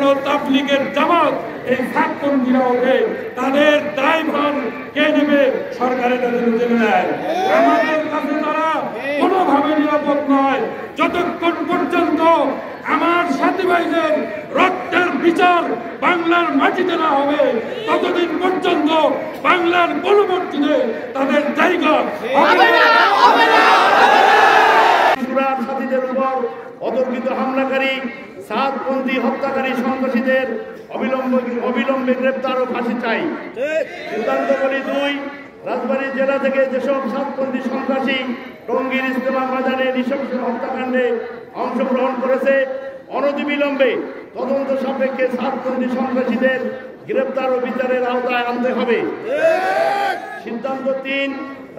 কোনো তাবলীগের জামাত এই সাতপন্থীরা হবে, তাদের দায়ভার কে নেবে? সরকারের তাদের জেনে নেয়। আমাদের কাছে তারা কোনোভাবে নিরাপদ নয়। যতক্ষণ পর্যন্ত আমার সাথী ভাইদের রক্তের বিচার বাংলার মাটিতে না হবে, ততদিন পর্যন্ত বাংলার কোন মসজিদে তাদের জায়গা হবে না। সাথীদের উপর অতর্কিত হামলাকারী সাতপন্থী হত্যাকারী সন্ত্রাসীদের অবিলম্বে গ্রেপ্তার ও ফাঁসি চাই। সিদ্ধান্ত বলি 2, রাজবাড়ী জেলা থেকে যেসব সাতপন্থী সন্ত্রাসী টঙ্গীর ইস্তেমা বাজারে নৃশংস হত্যাকাণ্ডে অংশগ্রহণ করেছে, অনতিবিলম্বে তদন্ত সাপেক্ষে সাতপন্থী সন্ত্রাসীদের গ্রেপ্তার ও বিচারের আওতায় আনতে হবে। সিদ্ধান্ত 3,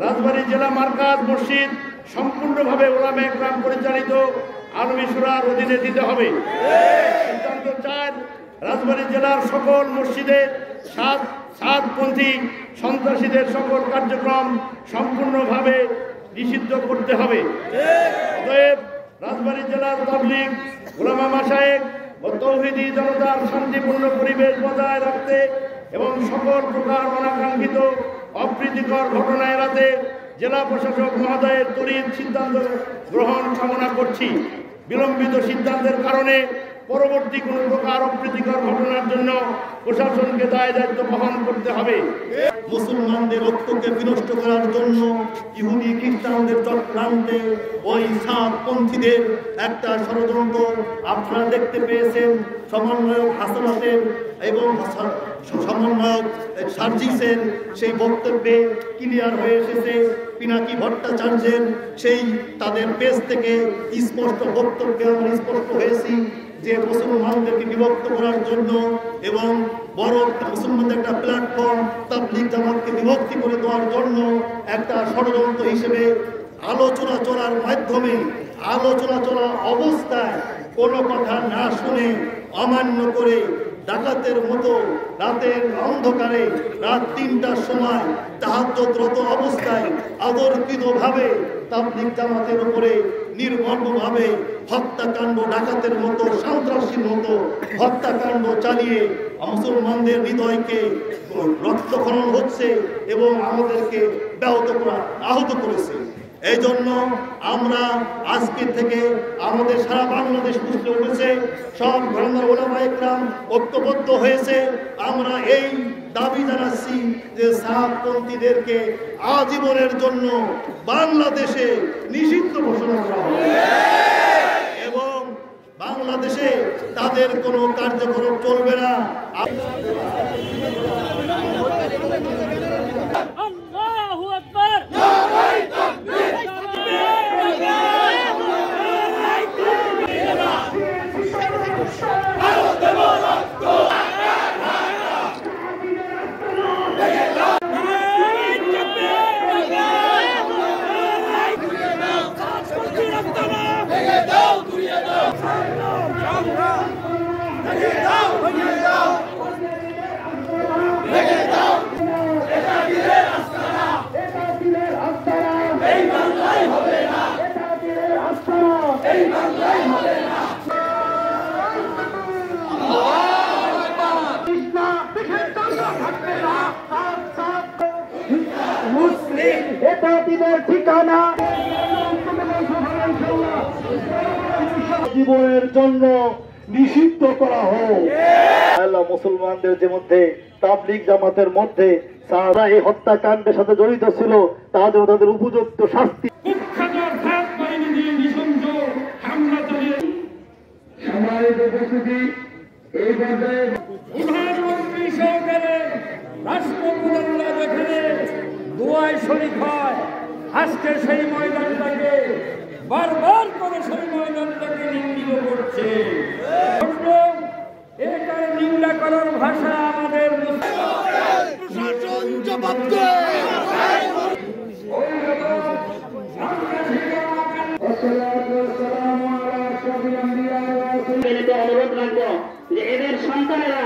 রাজবাড়ী জেলা মার্কাজ মসজিদ সম্পূর্ণভাবে ওলামায়ে কেরাম পরিচালিত আলমী শুরার অধীনে দিতে হবে। সিদ্ধান্ত 4, রাজবাড়ী জেলার সকল মসজিদে সাতপন্থী সন্ত্রাসীদের সকল কার্যক্রম সম্পূর্ণভাবে নিষিদ্ধ করতে হবে। অতএব রাজবাড়ী জেলার তাবলীগ উলামা মাশায়েখ ও তৌহিদি জনতার শান্তিপূর্ণ পরিবেশ বজায় রাখতে এবং সকল প্রকার অনাকাঙ্ক্ষিত অপ্রীতিকর ঘটনা এড়াতে জেলা প্রশাসক মহোদয়ের তড়িৎ সিদ্ধান্ত গ্রহণ কামনা করছি। বিলম্বিত সিদ্ধান্তের কারণে পরবর্তী কোনো প্রকার অপ্রীতিকর ঘটনার জন্য প্রশাসনকে দায়-দায়িত্ব বহন করতে হবে। মুসলমানদের ঐক্যকে বিনষ্ট করার জন্য ইহুদি খ্রিস্টানদের চক্রান্তে ওই সাতপন্থীদের একটা ষড়যন্ত্র আপনারা দেখতে পেয়েছেন। সমন্বয়ক হাসানাতের এবং সমন্বয়ক সার্জিসের সেই বক্তব্যে ক্লিয়ার হয়ে এসেছে। পিনাকি ভট্টাচার্যের সেই তাদের পেজ থেকে স্পষ্ট বক্তব্যে আমরা স্পষ্ট হয়েছি যে মুসলমানদেরকে বিভক্ত করার জন্য এবং বড় মুসলমানদের একটা প্ল্যাটফর্ম তাবলীগ জামাতকে বিভক্তি করে দেওয়ার জন্য একটা ষড়যন্ত্র হিসেবে আলোচনা চলার মাধ্যমে আলোচনা চলা অবস্থায় কোনো কথা না শুনে অমান্য করে ডাকাতের মতো রাতের অন্ধকারে রাত 3টার সময় তাহাজ্জুদরত অবস্থায় অতর্কিতভাবে তাবলীগ জামাতের উপরে নির্মমভাবে হত্যাকাণ্ড, ডাকাতের মতো সন্ত্রাসীর মতো হত্যাকাণ্ড চালিয়ে মুসলমানদের হৃদয়কে রক্তক্ষরণ হচ্ছে এবং আমাদেরকে আহত করেছে। এই জন্য আমরা আজকে থেকে আমাদের সারা বাংলাদেশ মুসলিম উঠেছে, সব ধরনের ওলামায়ে কেরাম ঐক্যবদ্ধ হয়েছে। আমরা এই দাবি জানাচ্ছি যে সাতপন্থীদেরকে আজীবনের জন্য বাংলাদেশে নিষিদ্ধ ঘোষণা করা হবে এবং বাংলাদেশে তাদের কোনো কার্যক্রম চলবে না। ঠিকানা জীবনের জন্য নিষিদ্ধ করা হোক। মুসলমানদের যে মধ্যে তাবলীগ জামাতের মধ্যে যারা এই হত্যাকাণ্ডের সাথে জড়িত ছিল তাদের উপযুক্ত শাস্তি। রাষ্ট্রপ্রধানরা যেখানে দোয়ায় শরীক হয়, আজকে সেই ময়দানটাকে বারবার করে সেই ময়দানটাকে নিন্দিত করছে। এটার নিন্দা করার ভাষা আমাদের প্রশাসন জবাব দেয়। অনুরোধ রাখবো যে এদের সন্তানেরা